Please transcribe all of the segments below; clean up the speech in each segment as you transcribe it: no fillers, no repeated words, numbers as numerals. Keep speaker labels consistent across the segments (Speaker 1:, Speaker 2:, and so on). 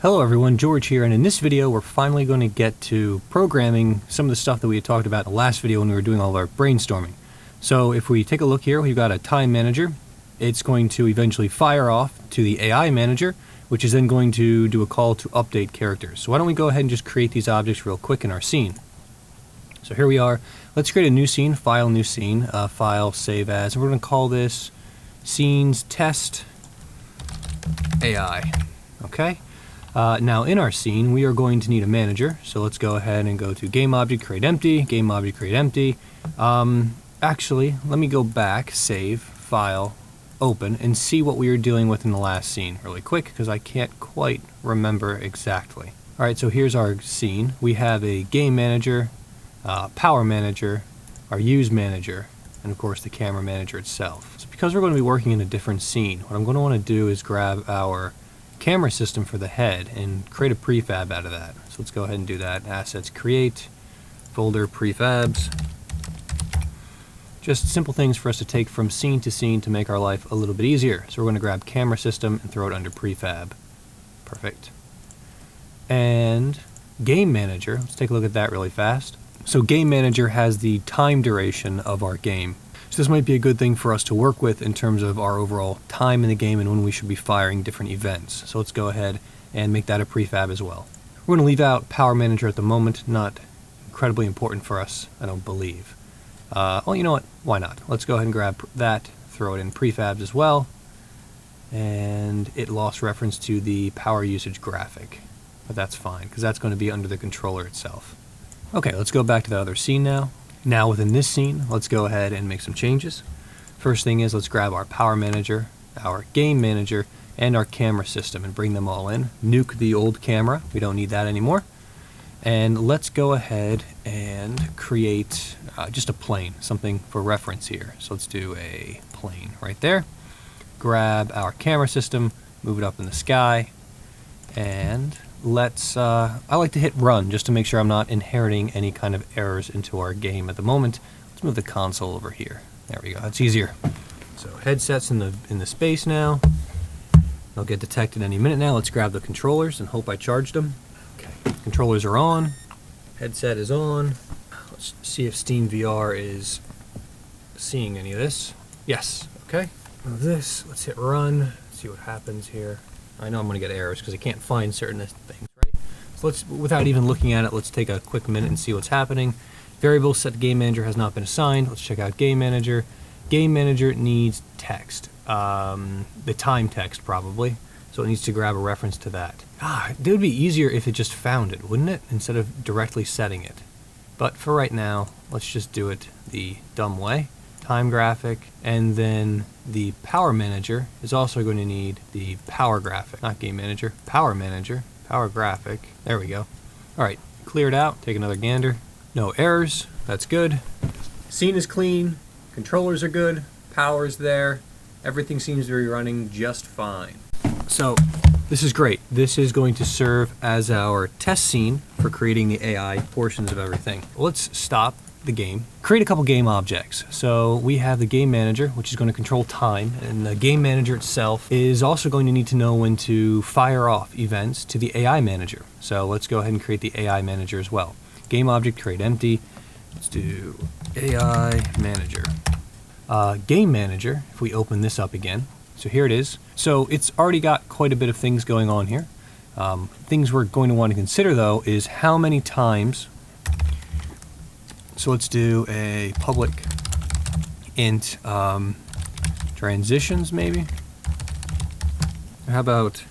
Speaker 1: Hello everyone, George here, and in this video we're finally going to get to programming some of the stuff that we had talked about in the last video when we were doing all of our brainstorming. So if we take a look here, we've got a time manager. It's going to eventually fire off to the AI manager, which is then going to do a call to update characters. So why don't we go ahead and just create these objects real quick in our scene. So here we are. Let's create a new scene, file, new scene, file, save as, and we're going to call this scenes test AI. Okay. Now in our scene, we are going to need a manager. So let's go ahead and go to GameObject, create empty, GameObject, create empty. Actually, let me go back, save, file, open, and see what we were dealing with in the last scene really quick, because I can't quite remember exactly. All right, so here's our scene. We have a game manager, power manager, our use manager, and of course the camera manager itself. So because we're going to be working in a different scene, what I'm going to want to do is grab our camera system for the head and create a prefab out of that. So let's go ahead and do that. Assets, create, folder, prefabs. Just simple things for us to take from scene to scene to make our life a little bit easier. So we're going to grab camera system and throw it under prefab. Perfect. And game manager, let's take a look at that really fast. So game manager has the time duration of our game. So this might be a good thing for us to work with in terms of our overall time in the game and when we should be firing different events. So let's go ahead and make that a prefab as well. We're going to leave out power manager at the moment, not incredibly important for us, I don't believe. Well, you know what, why not? Let's go ahead and grab that, throw it in prefabs as well. And it lost reference to the power usage graphic, but that's fine because that's going to be under the controller itself. Okay, let's go back to the other scene now. Now within this scene, let's go ahead and make some changes. First thing is let's grab our power manager, our game manager, and our camera system and bring them all in. Nuke the old camera, we don't need that anymore. And let's go ahead and create just a plane, something for reference here. So let's do a plane right there. Grab our camera system, move it up in the sky, and let's, I like to hit run just to make sure I'm not inheriting any kind of errors into our game at the moment. Let's move the console over here. There we go, that's easier. So headsets in the space now. They'll get detected any minute now. Let's grab the controllers and hope I charged them. Okay, controllers are on. Headset is on. Let's see if Steam VR is seeing any of this. Yes, okay. Move this, let's hit run, see what happens here. I know I'm going to get errors because I can't find certain things, right? So let's, without even looking at it, let's take a quick minute and see what's happening. Variable set to game manager has not been assigned. Let's check out game manager. Game manager needs text, the time text probably. So it needs to grab a reference to that. It would be easier if it just found it, wouldn't it? Instead of directly setting it. But for right now, let's just do it the dumb way. Time graphic, and then the power manager is also going to need the power graphic, not game manager, power manager, power graphic. There we go. All right, cleared out. Take another gander. No errors. That's good. Scene is clean. Controllers are good. Power's there. Everything seems to be running just fine. So this is great. This is going to serve as our test scene for creating the AI portions of everything. Let's stop the game, create a couple game objects. So we have the game manager, which is going to control time, and the game manager itself is also going to need to know when to fire off events to the AI manager. So let's go ahead and create the AI manager as well. Game object, create empty. Let's do AI manager. Game manager, if we open this up again, so here it is. So it's already got quite a bit of things going on here. Things we're going to want to consider though is how many times. So let's do a public int transitions maybe. How about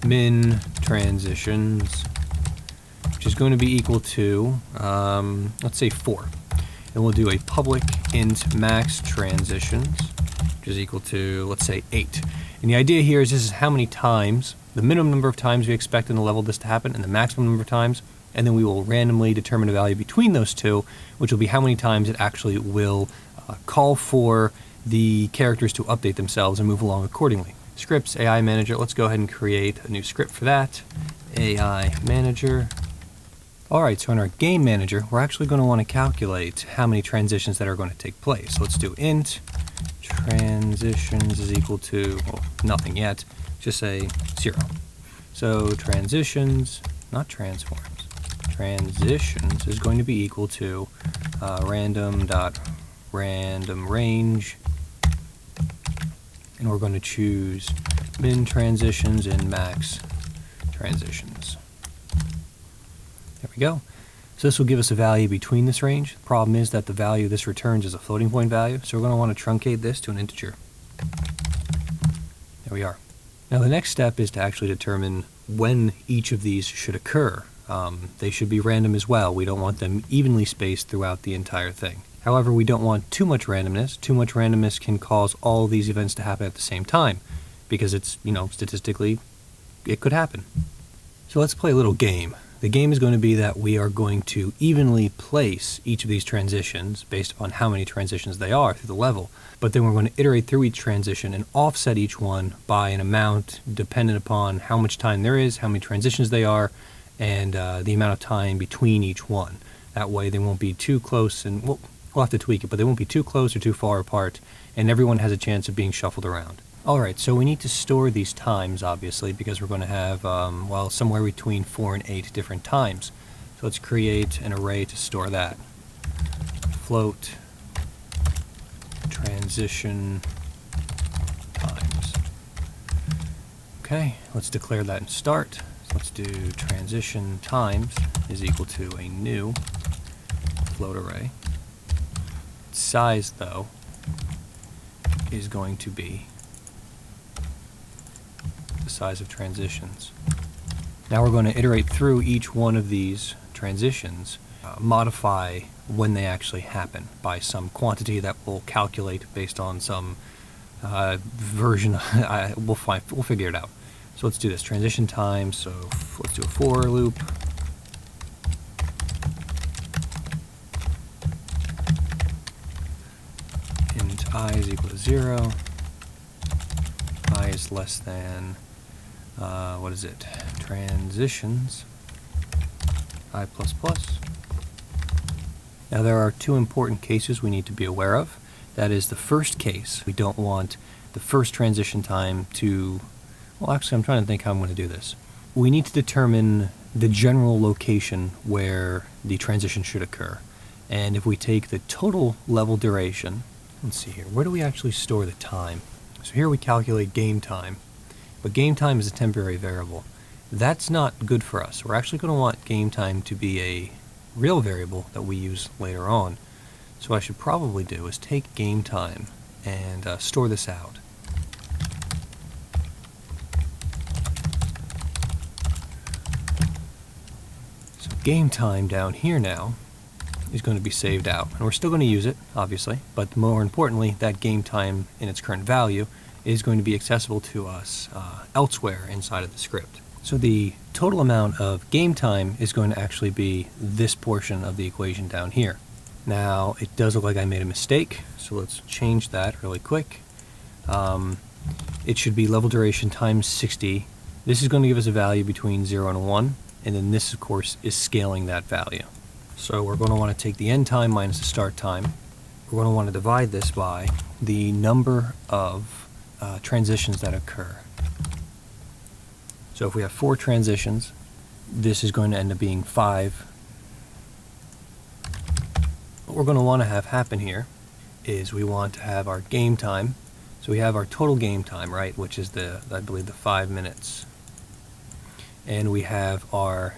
Speaker 1: min transitions, which is going to be equal to, let's say 4. And we'll do a public int max transitions, which is equal to, let's say 8. And the idea here is this is how many times, the minimum number of times we expect in the level this to happen, and the maximum number of times. And then we will randomly determine a value between those two, which will be how many times it actually will call for the characters to update themselves and move along accordingly. Scripts, AI manager, let's go ahead and create a new script for that. AI manager. All right, so in our game manager, we're actually going to want to calculate how many transitions that are going to take place. So let's do int transitions is equal to, well, nothing yet, just say 0. So transitions, not transforms, transitions is going to be equal to random range, and we're going to choose min transitions and max transitions. There we go. So this will give us a value between this range. The problem is that the value this returns is a floating point value, so we're going to want to truncate this to an integer. There we are. Now the next step is to actually determine when each of these should occur. They should be random as well. We don't want them evenly spaced throughout the entire thing. However, we don't want too much randomness. Too much randomness can cause all these events to happen at the same time, because it's, statistically, it could happen. So let's play a little game. The game is going to be that we are going to evenly place each of these transitions based upon how many transitions they are through the level, but then we're going to iterate through each transition and offset each one by an amount dependent upon how much time there is, how many transitions they are, and the amount of time between each one. That way they won't be too close, and we'll have to tweak it, but they won't be too close or too far apart, and everyone has a chance of being shuffled around. Alright, so we need to store these times, obviously, because we're going to have, somewhere between 4 and 8 different times. So let's create an array to store that. Float transition times. Okay, let's declare that in start. So let's do transition times is equal to a new float array. Size, though, is going to be the size of transitions. Now we're going to iterate through each one of these transitions, modify when they actually happen by some quantity that we'll calculate based on some version. We'll figure it out. So let's do this. Transition time, so let's do a for loop. Int I is equal to 0. I is less than what is it? Transitions I++. Now there are two important cases we need to be aware of. That is the first case. We don't want the first transition time to, well, actually I'm trying to think how I'm going to do this. We need to determine the general location where the transition should occur. And if we take the total level duration, let's see here, where do we actually store the time? So here we calculate game time. But game time is a temporary variable. That's not good for us. We're actually going to want game time to be a real variable that we use later on. So what I should probably do is take game time and store this out. So game time down here now is going to be saved out. And we're still going to use it, obviously, but more importantly, that game time in its current value is going to be accessible to us elsewhere inside of the script. So the total amount of game time is going to actually be this portion of the equation down here. Now, it does look like I made a mistake, so let's change that really quick. It should be level duration times 60. This is going to give us a value between 0 and 1, and then this, of course, is scaling that value. So we're going to want to take the end time minus the start time. We're going to want to divide this by the number of transitions that occur. So if we have 4 transitions, this is going to end up being 5. What we're going to want to have happen here is we want to have our game time. So we have our total game time, right, which is I believe the 5 minutes. And we have our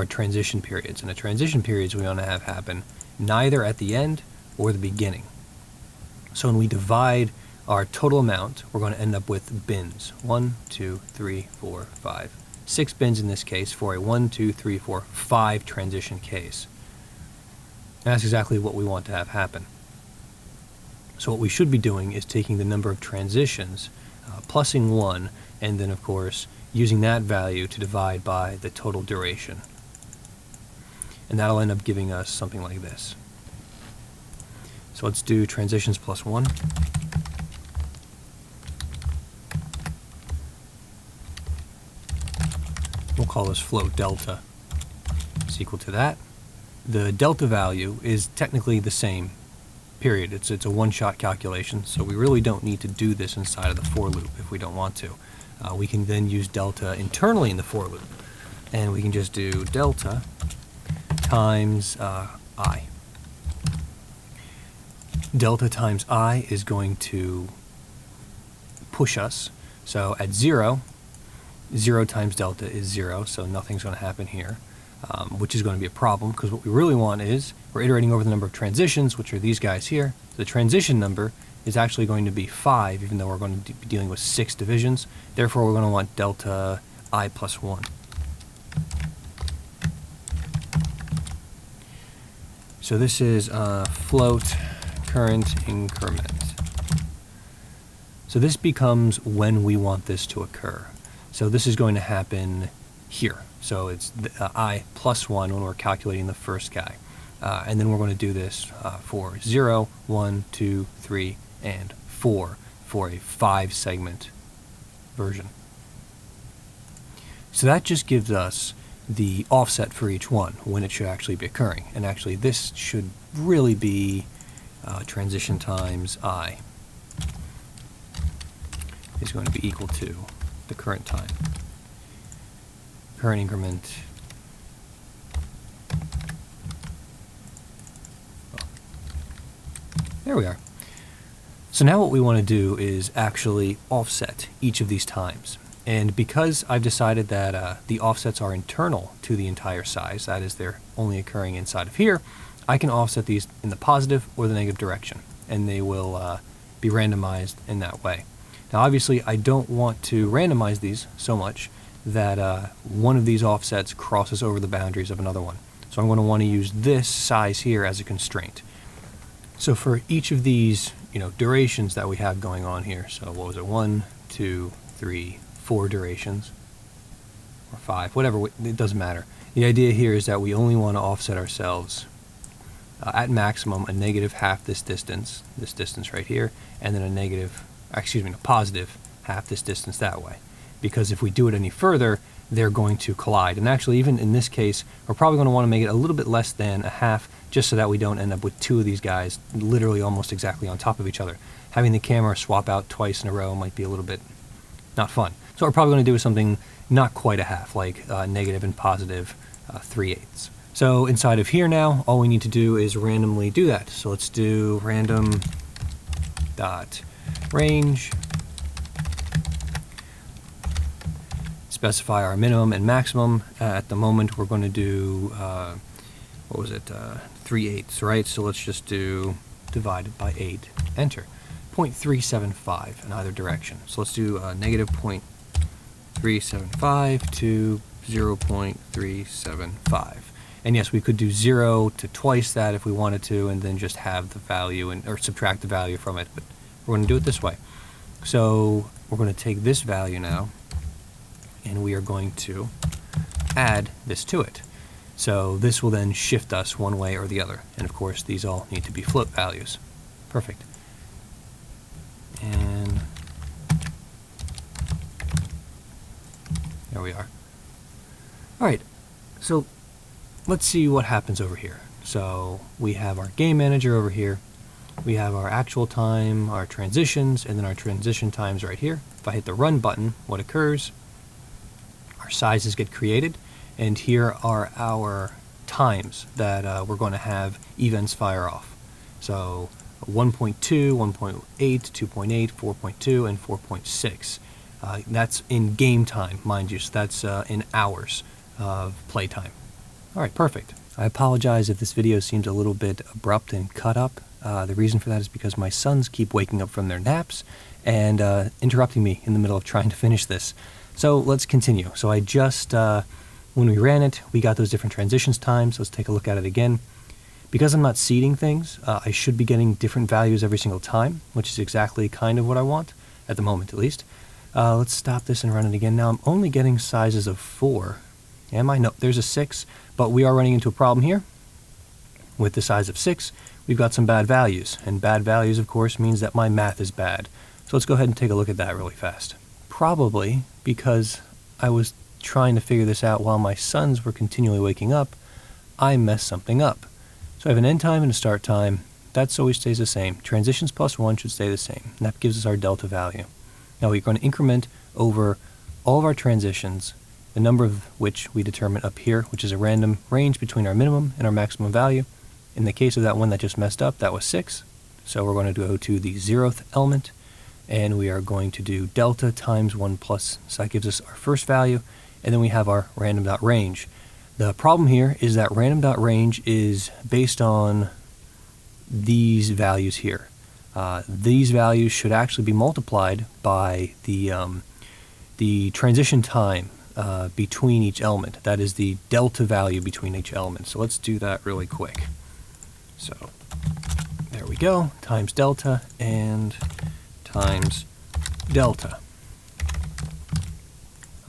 Speaker 1: transition periods. And the transition periods we want to have happen neither at the end or the beginning. So when we divide our total amount, we're going to end up with bins. 1, 2, 3, 4, 5. 6 bins in this case for a 1, 2, 3, 4, 5 transition case. And that's exactly what we want to have happen. So what we should be doing is taking the number of transitions, plussing 1, and then of course using that value to divide by the total duration. And that'll end up giving us something like this. So let's do transitions plus 1. We'll call this float delta. It's equal to that. The delta value is technically the same, period. It's a one-shot calculation, so we really don't need to do this inside of the for loop if we don't want to. we can then use delta internally in the for loop. And we can just do delta times I. Delta times I is going to push us. So at 0, 0 times delta is 0, so nothing's going to happen here, which is going to be a problem, because what we really want is, we're iterating over the number of transitions, which are these guys here. The transition number is actually going to be 5, even though we're going to be dealing with 6 divisions. Therefore, we're going to want delta I plus 1. So this is float current increment. So this becomes when we want this to occur. So this is going to happen here. So it's I plus 1 when we're calculating the first guy. And then we're going to do this for 0, 1, 2, 3, and 4 for a 5-segment version. So that just gives us the offset for each one, when it should actually be occurring. And actually this should really be transition times I is going to be equal to the current time. Current increment. Oh. There we are. So now what we want to do is actually offset each of these times. And because I've decided that the offsets are internal to the entire size, that is, they're only occurring inside of here, I can offset these in the positive or the negative direction, and they will be randomized in that way. Now obviously I don't want to randomize these so much that one of these offsets crosses over the boundaries of another one. So I'm going to want to use this size here as a constraint. So for each of these, durations that we have going on here, so what was it, 1, 2, 3, 4 durations, or 5, whatever, it doesn't matter. The idea here is that we only want to offset ourselves at maximum a negative half this distance right here, and then a positive half this distance that way. Because if we do it any further, they're going to collide. And actually, even in this case, we're probably going to want to make it a little bit less than a half, just so that we don't end up with 2 of these guys literally almost exactly on top of each other. Having the camera swap out twice in a row might be a little bit not fun. So what we're probably going to do is something not quite a half, like negative and positive 3/8. So inside of here now, all we need to do is randomly do that. So let's do random dot range, specify our minimum and maximum. At the moment we're going to do 3/8, right? So let's just do divided by 8, enter. 0.375 in either direction. So let's do negative 0.375 to 0.375. And yes, we could do 0 to twice that if we wanted to, and then just have the value or subtract the value from it. But we're going to do it this way. So we're going to take this value now, and we are going to add this to it. So this will then shift us one way or the other. And of course, these all need to be float values. Perfect. And there we are. All right, so let's see what happens over here. So we have our game manager over here. We have our actual time, our transitions, and then our transition times right here. If I hit the run button, what occurs? Our sizes get created, and here are our times that we're going to have events fire off. So 1.2, 1.8, 2.8, 4.2, and 4.6. That's in game time, mind you, so that's in hours of playtime. All right, perfect. I apologize if this video seems a little bit abrupt and cut up. The reason for that is because my sons keep waking up from their naps and interrupting me in the middle of trying to finish this. So let's continue. So I just, when we ran it, we got those different transitions times. Let's take a look at it again. Because I'm not seeding things, I should be getting different values every single time, which is exactly kind of what I want, at the moment at least. Let's stop this and run it again. Now I'm only getting sizes of 4. Am I? No, there's a 6, but we are running into a problem here. With the size of 6, we've got some bad values, and bad values, of course, means that my math is bad. So let's go ahead and take a look at that really fast. Probably because I was trying to figure this out while my sons were continually waking up, I messed something up. So I have an end time and a start time. That always stays the same. Transitions plus 1 should stay the same. And that gives us our delta value. Now we're going to increment over all of our transitions, the number of which we determine up here, which is a random range between our minimum and our maximum value. In the case of that one that just messed up, that was 6. So we're going to go to the 0th element, and we are going to do delta times 1 plus. So that gives us our first value, and then we have our random.range. The problem here is that random.range is based on these values here. These values should actually be multiplied by the transition time between each element. That is the delta value between each element. So let's do that really quick. So there we go, times delta and times delta.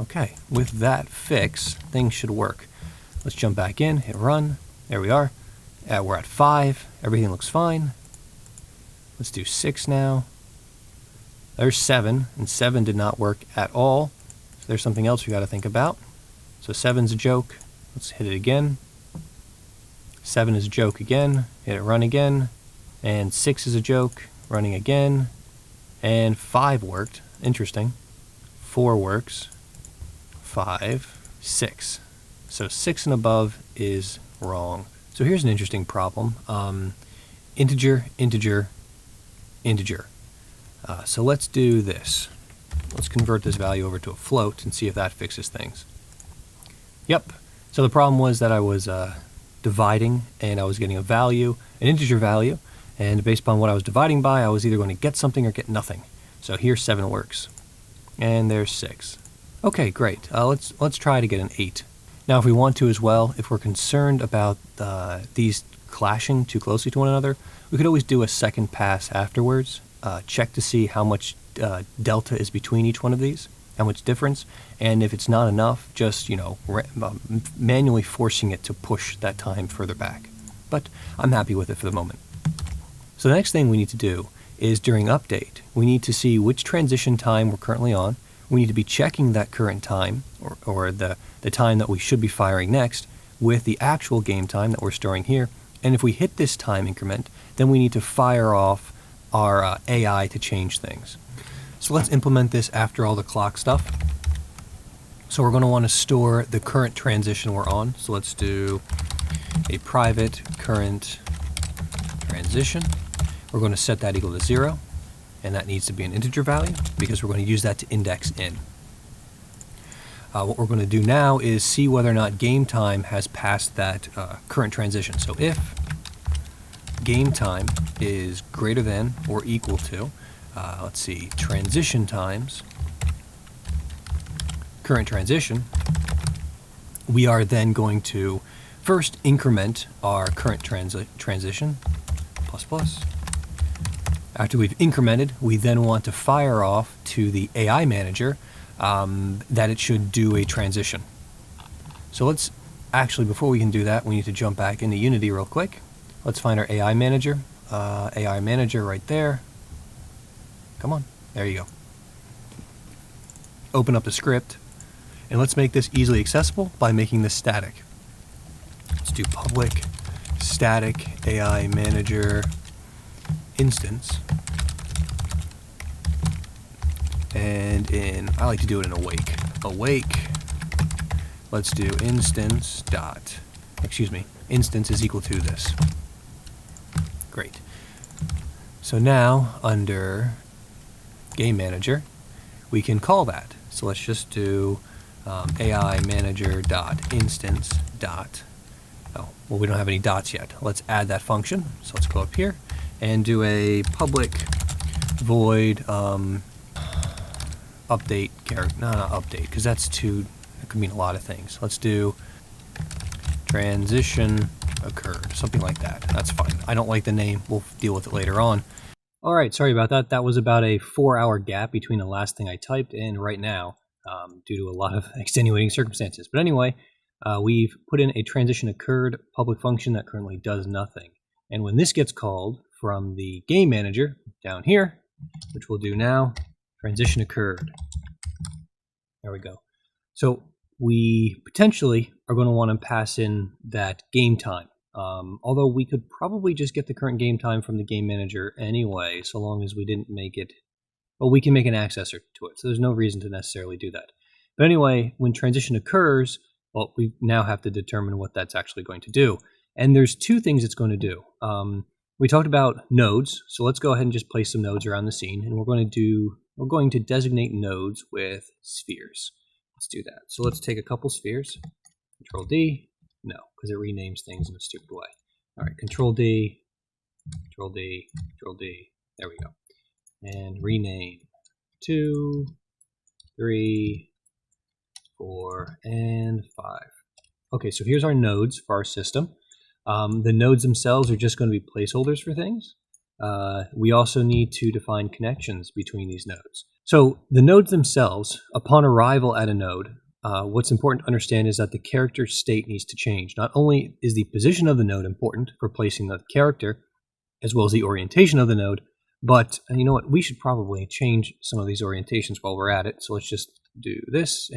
Speaker 1: Okay, with that fix, things should work. Let's jump back in, hit run. There we are. We're at 5. Everything looks fine. Let's do 6 now. There's 7, and 7 did not work at all. So there's something else we got to think about. So 7's a joke. Let's hit it again. 7 is a joke again. Hit it run again. And 6 is a joke. Running again. And 5 worked. Interesting. 4 works. 5, 6. So 6 and above is wrong. So here's an interesting problem. Integer, integer, integer. So let's do this. Let's convert this value over to a float and see if that fixes things. Yep. So the problem was that I was dividing, and I was getting a value, an integer value, and based upon what I was dividing by, I was either going to get something or get nothing. So here 7 works. And there's 6. Okay, great. Let's try to get an 8. Now, if we want to as well, if we're concerned about these clashing too closely to one another, we could always do a second pass afterwards, check to see how much delta is between each one of these, how much difference, and if it's not enough, just, manually forcing it to push that time further back. But I'm happy with it for the moment. So the next thing we need to do is during update, we need to see which transition time we're currently on. We need to be checking that current time, or the time that we should be firing next, with the actual game time that we're storing here. And if we hit this time increment, then we need to fire off our AI to change things. So let's implement this after all the clock stuff. So we're going to want to store the current transition we're on. So let's do a private current transition. We're going to set that equal to 0. And that needs to be an integer value because we're going to use that to index in. What we're going to do now is see whether or not GameTime has passed that current transition. So if GameTime is greater than or equal to, let's see, transition times current transition, we are then going to first increment our current transition, plus plus. After we've incremented, we then want to fire off to the AI manager that it should do a transition. So let's actually, before we can do that, we need to jump back into Unity real quick. Let's find our AI manager. AI manager right there. Come on, there you go. Open up the script, and let's make this easily accessible by making this static. Let's do public static AI manager instance, and I like to do it in awake. Let's do instance is equal to this. Great. So now under GameManager we can call that. So let's just do AI manager dot instance dot, oh well, we don't have any dots yet. Let's add that function. So let's go up here and do a public void update character. No, not update, because that could mean a lot of things. Let's do transition occurred, something like that. That's fine. I don't like the name. We'll deal with it later on. All right, sorry about that. That was about a 4-hour gap between the last thing I typed and right now, due to a lot of extenuating circumstances. But anyway, we've put in a transition occurred public function that currently does nothing. And when this gets called from the game manager down here, which we'll do now, transition occurred. There we go. So we potentially are going to want to pass in that game time. Although we could probably just get the current game time from the game manager anyway, so long as we didn't make it, well, we can make an accessor to it. So there's no reason to necessarily do that. But anyway, when transition occurs, well, we now have to determine what that's actually going to do. And there's two things it's going to do. We talked about nodes, so let's go ahead and just place some nodes around the scene, and we're going to designate nodes with spheres. Let's do that. So let's take a couple spheres. Control D. No, because it renames things in a stupid way. All right, Control D, Control D, Control D. There we go. And rename 2, 3, 4, and 5. Okay, so here's our nodes for our system. The nodes themselves are just going to be placeholders for things. We also need to define connections between these nodes. So the nodes themselves, upon arrival at a node, what's important to understand is that the character state needs to change. Not only is the position of the node important for placing the character, as well as the orientation of the node, but you know what? We should probably change some of these orientations while we're at it. So let's just do this.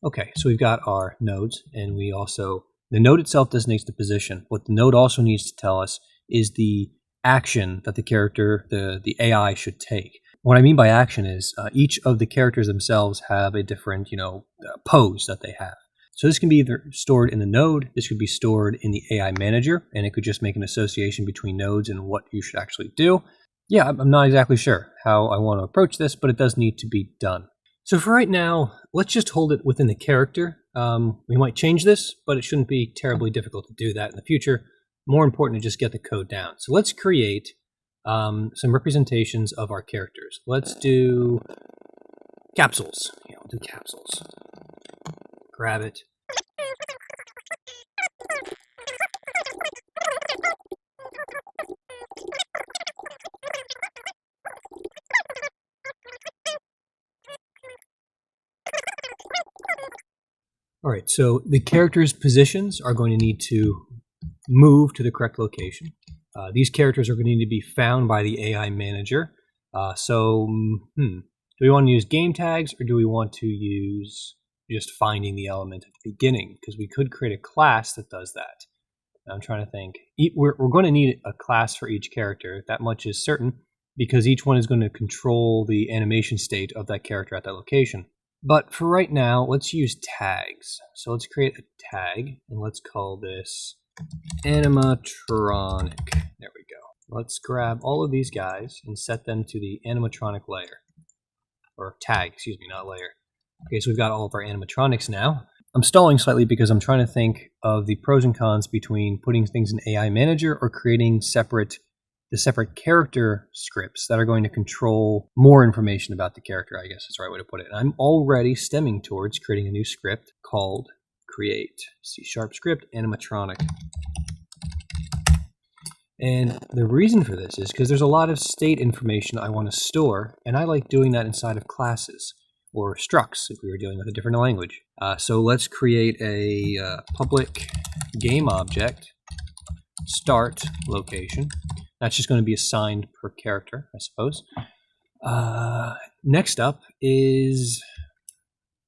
Speaker 1: Okay, so we've got our nodes, and the node itself designates the position. What the node also needs to tell us is the action that the character, the AI should take. What I mean by action is each of the characters themselves have a different, pose that they have. So this can be either stored in the node, this could be stored in the AI manager, and it could just make an association between nodes and what you should actually do. Yeah, I'm not exactly sure how I want to approach this, but it does need to be done. So for right now, let's just hold it within the character. We might change this, but it shouldn't be terribly difficult to do that in the future. More important to just get the code down. So let's create some representations of our characters. Let's do capsules. Yeah, we'll do capsules. Grab it. All right, so the characters' positions are going to need to move to the correct location. These characters are going to need to be found by the AI manager. Do we want to use game tags, or do we want to use just finding the element at the beginning? Because we could create a class that does that. I'm trying to think. We're going to need a class for each character. That much is certain, because each one is going to control the animation state of that character at that location. But for right now, let's use tags. So let's create a tag, and let's call this Animatronic. There we go. Let's grab all of these guys and set them to the Animatronic layer. Or tag, excuse me, not layer. Okay, so we've got all of our animatronics now. I'm stalling slightly because I'm trying to think of the pros and cons between putting things in AI Manager or creating the separate character scripts that are going to control more information about the character, I guess is the right way to put it. And I'm already stemming towards creating a new script called create C# script animatronic. And the reason for this is because there's a lot of state information I want to store, and I like doing that inside of classes or structs if we were dealing with a different language. So let's create a public game object start location. That's just going to be assigned per character, I suppose. Next up is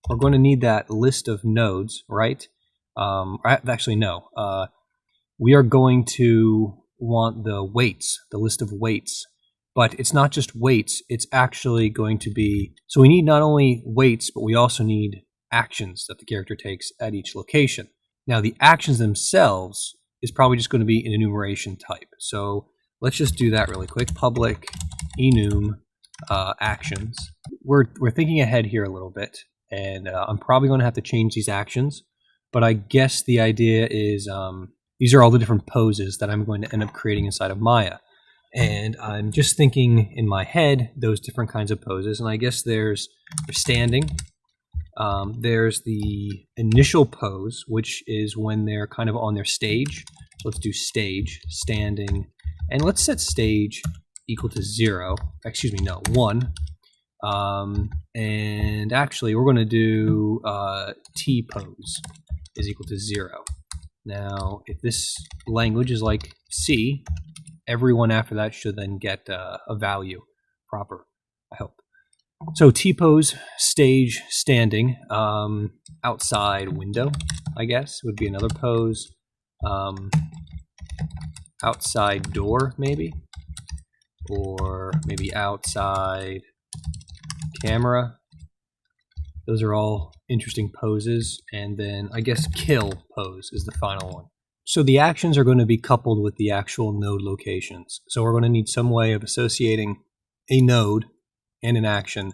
Speaker 1: we're going to need that list of nodes, right? Actually, no. We are going to want the weights, the list of weights. But it's not just weights, it's actually going to be... So we need not only weights, but we also need actions that the character takes at each location. Now, the actions themselves is probably just going to be an enumeration type. So let's just do that really quick. Public enum actions. We're thinking ahead here a little bit, and I'm probably going to have to change these actions. But I guess the idea is these are all the different poses that I'm going to end up creating inside of Maya. And I'm just thinking in my head those different kinds of poses. And I guess there's standing. There's the initial pose, which is when they're kind of on their stage. So let's do stage, standing. And let's set stage equal to 0. Excuse me, no, 1. And actually, we're going to do T pose is equal to 0. Now, if this language is like C, everyone after that should then get a value proper, I hope. So T-pose, stage, standing, outside window, I guess, would be another pose. Outside door, maybe. or maybe outside camera. Those are all interesting poses. And then I guess kill pose is the final one. So the actions are going to be coupled with the actual node locations. So we're going to need some way of associating a node and an action,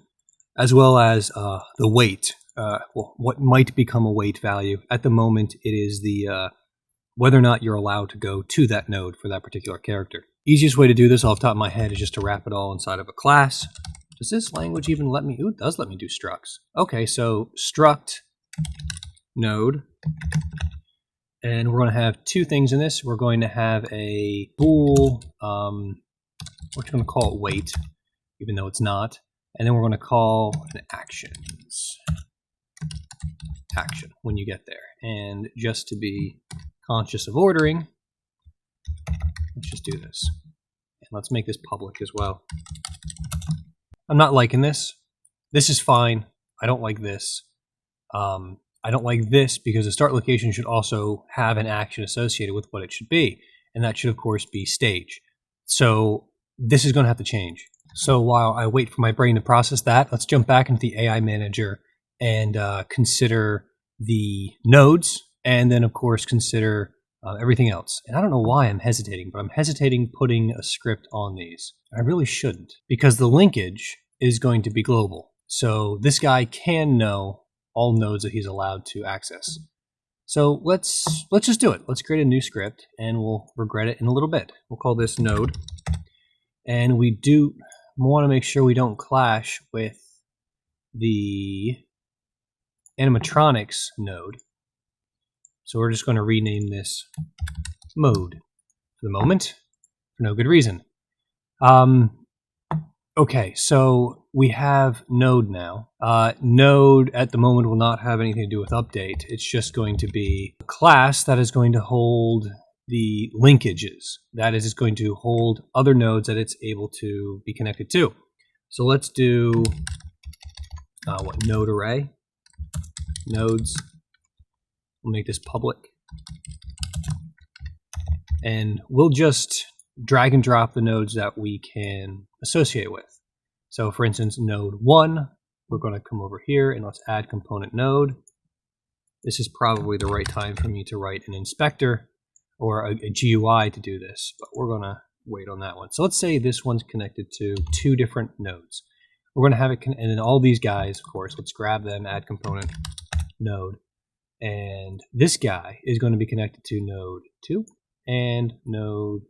Speaker 1: as well as the weight, well, what might become a weight value. At the moment, it is the whether or not you're allowed to go to that node for that particular character. Easiest way to do this off the top of my head is just to wrap it all inside of a class. Does this language even let me? Ooh, it does let me do structs. Okay, so struct node. And we're going to have two things in this. We're going to have a bool, we're going to call it weight, even though it's not. And then we're going to call an actions. Action when you get there. And just to be conscious of ordering, let's just do this. And let's make this public as well. I'm not liking this. This is fine. I don't like this. I don't like this because the start location should also have an action associated with what it should be. And that should, of course, be stage. So this is going to have to change. So while I wait for my brain to process that, let's jump back into the AI manager and consider the nodes, and then, of course, consider everything else. And I don't know why I'm hesitating, but I'm hesitating putting a script on these. I really shouldn't, because the linkage is going to be global. So this guy can know all nodes that he's allowed to access. So let's just do it. Let's create a new script, and we'll regret it in a little bit. We'll call this node, and we do want to make sure we don't clash with the animatronics node. So we're just going to rename this mode for the moment, for no good reason. Okay, so we have node now. Node at the moment will not have anything to do with update. It's just going to be a class that is going to hold the linkages. That is, it's going to hold other nodes that it's able to be connected to. So let's do node array, nodes. We'll make this public. And we'll just drag and drop the nodes that we can associate with. So for instance, node 1, we're going to come over here and let's add component node. This is probably the right time for me to write an inspector or a GUI to do this, but we're going to wait on that one. So let's say this one's connected to two different nodes. We're going to have it, and then all these guys, of course, let's grab them, add component node. And this guy is going to be connected to node 2 and node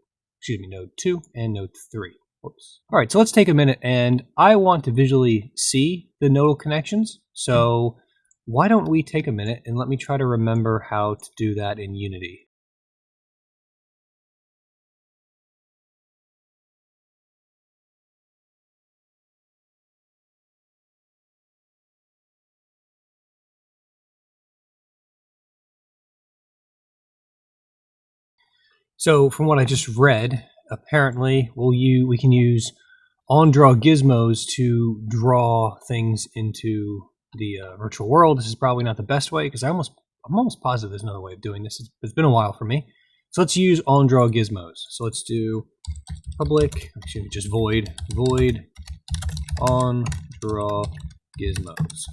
Speaker 1: 2 and node 3. Whoops. All right, so let's take a minute, and I want to visually see the nodal connections. So why don't we take a minute and let me try to remember how to do that in Unity. So from what I just read, apparently we can use on-draw gizmos to draw things into the virtual world. This is probably not the best way because I'm almost positive there's another way of doing this. It's been a while for me. So let's use on-draw gizmos. So let's do public, actually just void on-draw gizmos.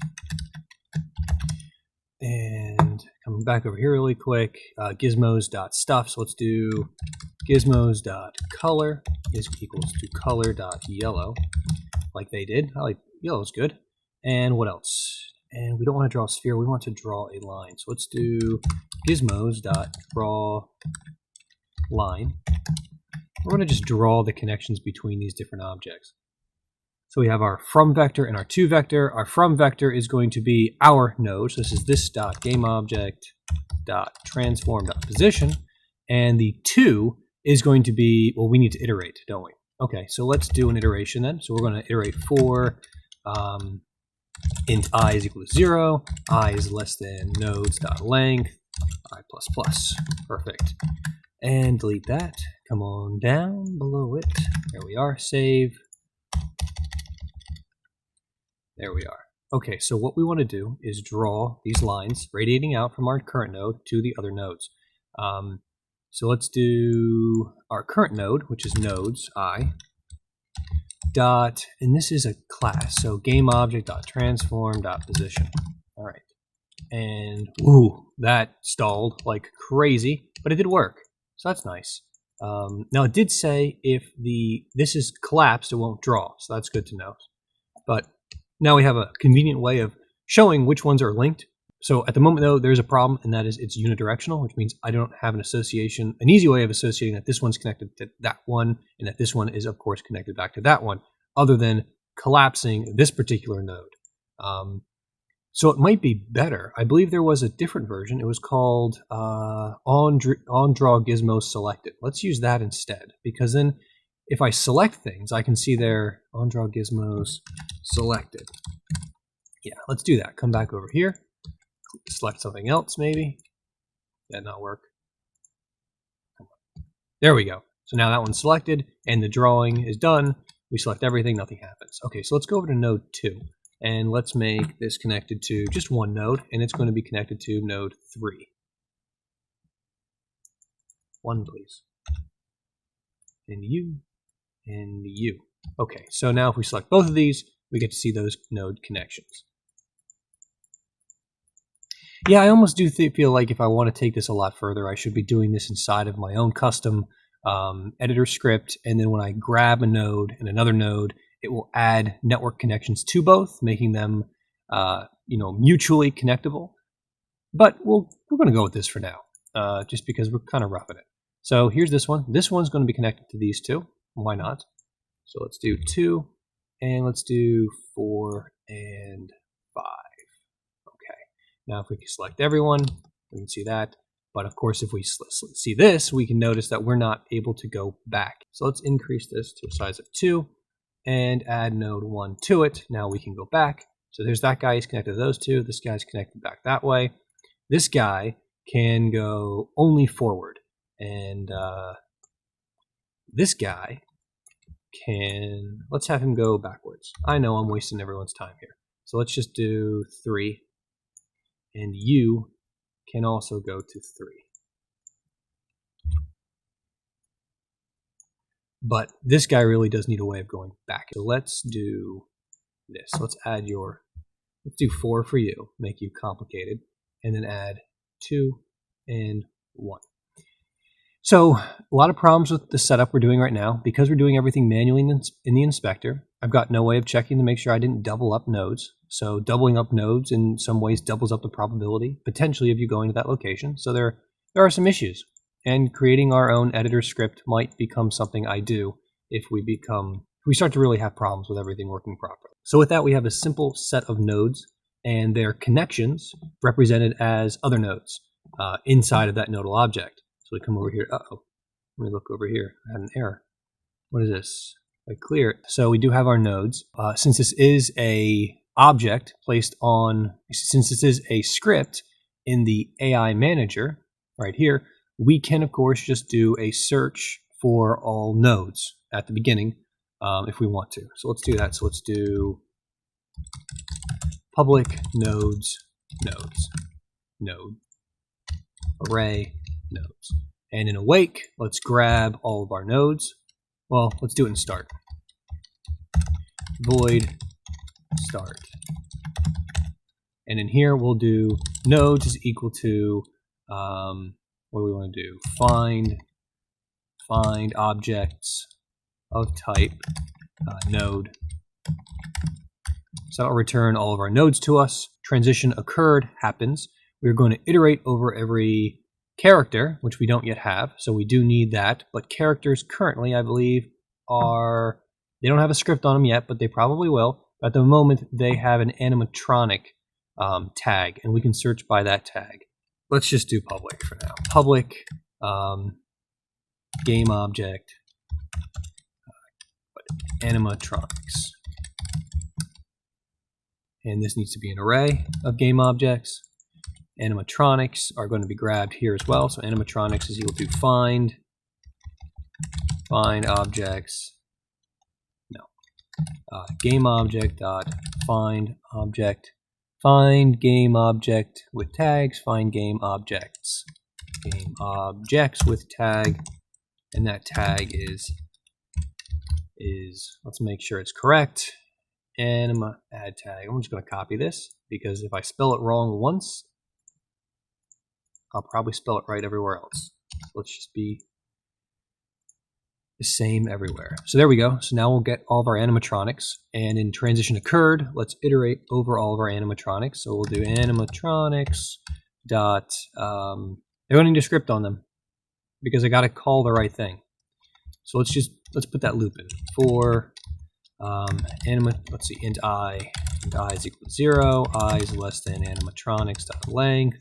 Speaker 1: And coming back over here really quick, gizmos.stuff. So let's do gizmos.color is equals to color.yellow, like they did. I like yellow's good. And what else? And we don't want to draw a sphere, we want to draw a line. So let's do gizmos.draw line. We're going to just draw the connections between these different objects. So we have our from vector and our to vector. Our from vector is going to be our node. So this is this dot game object dot transform dot position, and the to is going to be, well, we need to iterate, don't we? Okay, so let's do an iteration then. So we're going to iterate for int I is equal to 0, I is less than nodes dot length, I plus plus. Perfect. And delete that. Come on down below it. There we are. Save. There we are. Okay, so what we want to do is draw these lines radiating out from our current node to the other nodes. So let's do our current node, which is nodes I. dot, and this is a class, so GameObject.transform.position. All right, and ooh, that stalled like crazy, but it did work, so that's nice. Now it did say if this is collapsed, it won't draw, so that's good to know. But now we have a convenient way of showing which ones are linked. So at the moment, though, there's a problem, and that is it's unidirectional, which means I don't have an easy way of associating that this one's connected to that one, and that this one is, of course, connected back to that one, other than collapsing this particular node. So it might be better. I believe there was a different version. It was called on-draw Gizmos selected. Let's use that instead, because then if I select things, I can see their on-draw Gizmos selected. Yeah, let's do that. Come back over here. Select something else, maybe. That not work. There we go. So now that one's selected, and the drawing is done. We select everything, nothing happens. Okay, so let's go over to node 2, and let's make this connected to just one node, and it's going to be connected to node 3. 1, please. And you, and you. Okay, so now if we select both of these, we get to see those node connections. Yeah, I almost do feel like if I want to take this a lot further, I should be doing this inside of my own custom editor script, and then when I grab a node and another node, it will add network connections to both, making them mutually connectable. But we're going to go with this for now, just because we're kind of roughing it. So here's this one. This one's going to be connected to these two. Why not? So let's do 2, and let's do 4 and 5. Now, if we can select everyone, we can see that. But of course, if we see this, we can notice that we're not able to go back. So let's increase this to a size of 2 and add node 1 to it. Now we can go back. So there's that guy. He's connected to those two. This guy's connected back that way. This guy can go only forward. And this guy can, let's have him go backwards. I know I'm wasting everyone's time here. So let's just do 3. And you can also go to 3. But this guy really does need a way of going back. So let's do this. Let's do 4 for you, make you complicated, and then add 2 and 1. So a lot of problems with the setup we're doing right now. Because we're doing everything manually in the inspector, I've got no way of checking to make sure I didn't double up nodes. So doubling up nodes in some ways doubles up the probability, potentially, of you going to that location. So there are some issues. And creating our own editor script might become something I do if we start to really have problems with everything working properly. So with that, we have a simple set of nodes and their connections represented as other nodes inside of that nodal object. So we come over here. Uh-oh. Let me look over here. I had an error. What is this? I clear it. So we do have our nodes. Since this is a object since this is a script in the AI manager right here, we can, of course, just do a search for all nodes at the beginning if we want to. So let's do that. So let's do public nodes, node, array, nodes. And in awake, let's grab all of our nodes. Well, let's do it in start. Void start. And in here, we'll do nodes is equal to, what do we want to do? Find objects of type node. So that'll return all of our nodes to us. Transition occurred happens. We're going to iterate over every character, which we don't yet have, so we do need that. But characters currently, I believe, they don't have a script on them yet, but they probably will. At the moment, they have an animatronic tag, and we can search by that tag. Let's just do public for now. Public game object animatronics. And this needs to be an array of game objects. Animatronics are going to be grabbed here as well. So animatronics is equal to find objects. No. Game object dot find object. Find game object with tags. Find game objects. Game objects with tag. And that tag is is, let's make sure it's correct. Anima add tag. I'm just going to copy this because if I spell it wrong once, I'll probably spell it right everywhere else. So let's just be the same everywhere. So there we go. So now we'll get all of our animatronics, and in transition occurred, let's iterate over all of our animatronics. So we'll do animatronics dot, they're going to need a script on them because I got to call the right thing. So let's put that loop in for let's see, int I is equal to 0, I is less than animatronics dot length,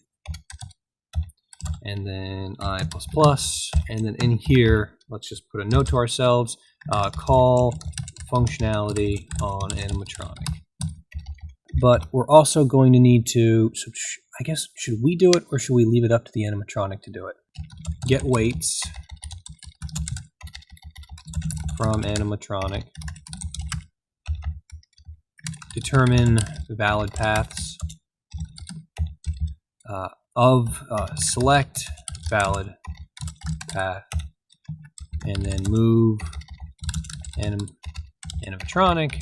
Speaker 1: and then I plus plus, and then in here, let's just put a note to ourselves, call functionality on animatronic. But we're also going to need to, so I guess, should we do it or should we leave it up to the animatronic to do it? Get weights from animatronic. Determine valid paths of select valid path, and then move animatronic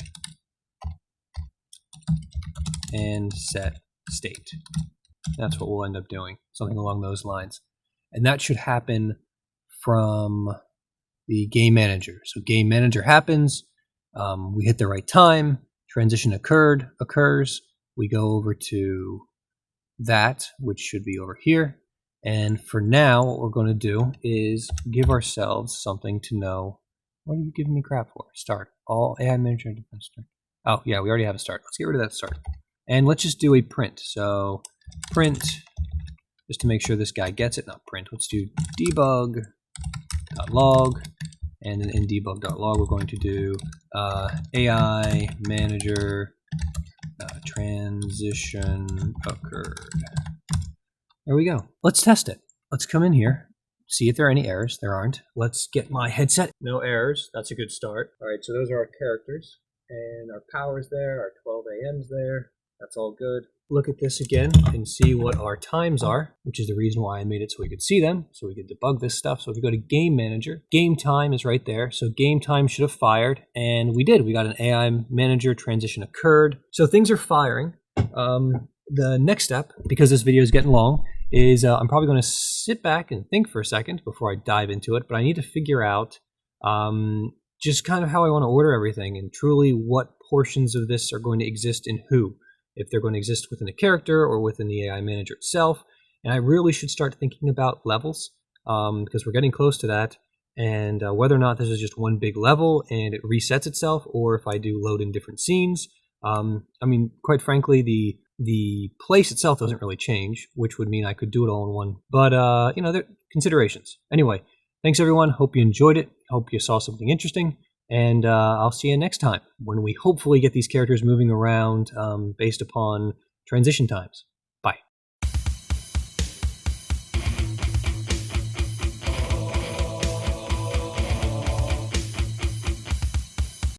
Speaker 1: and set state. That's what we'll end up doing, something along those lines. And that should happen from the game manager. So game manager happens, we hit the right time, transition occurs, we go over to that, which should be over here. And for now, what we're going to do is give ourselves something to know. What are you giving me crap for? Start. All AI manager. Start. Oh, yeah, we already have a start. Let's get rid of that start. And let's just do a print. So print, just to make sure this guy gets it, not print. Let's do debug.log. And then in debug.log, we're going to do AI manager transition occurred. There we go. Let's test it. Let's come in here, see if there are any errors. There aren't. Let's get my headset. No errors. That's a good start. All right, so those are our characters. And our power's there, our 12 AM's there. That's all good. Look at this again and see what our times are, which is the reason why I made it so we could see them, so we could debug this stuff. So if you go to Game Manager, Game Time is right there. So Game Time should have fired, and we did. We got an AI Manager transition occurred. So things are firing. The next step, because this video is getting long, is I'm probably going to sit back and think for a second before I dive into it, but I need to figure out just kind of how I want to order everything and truly what portions of this are going to exist in who. If they're going to exist within a character or within the AI manager itself. And I really should start thinking about levels because we're getting close to that. And whether or not this is just one big level and it resets itself, or if I do load in different scenes. I mean, quite frankly, the place itself doesn't really change, which would mean I could do it all in one. But, you know, there are considerations. Anyway, thanks everyone. Hope you enjoyed it. Hope you saw something interesting. And I'll see you next time when we hopefully get these characters moving around based upon transition times.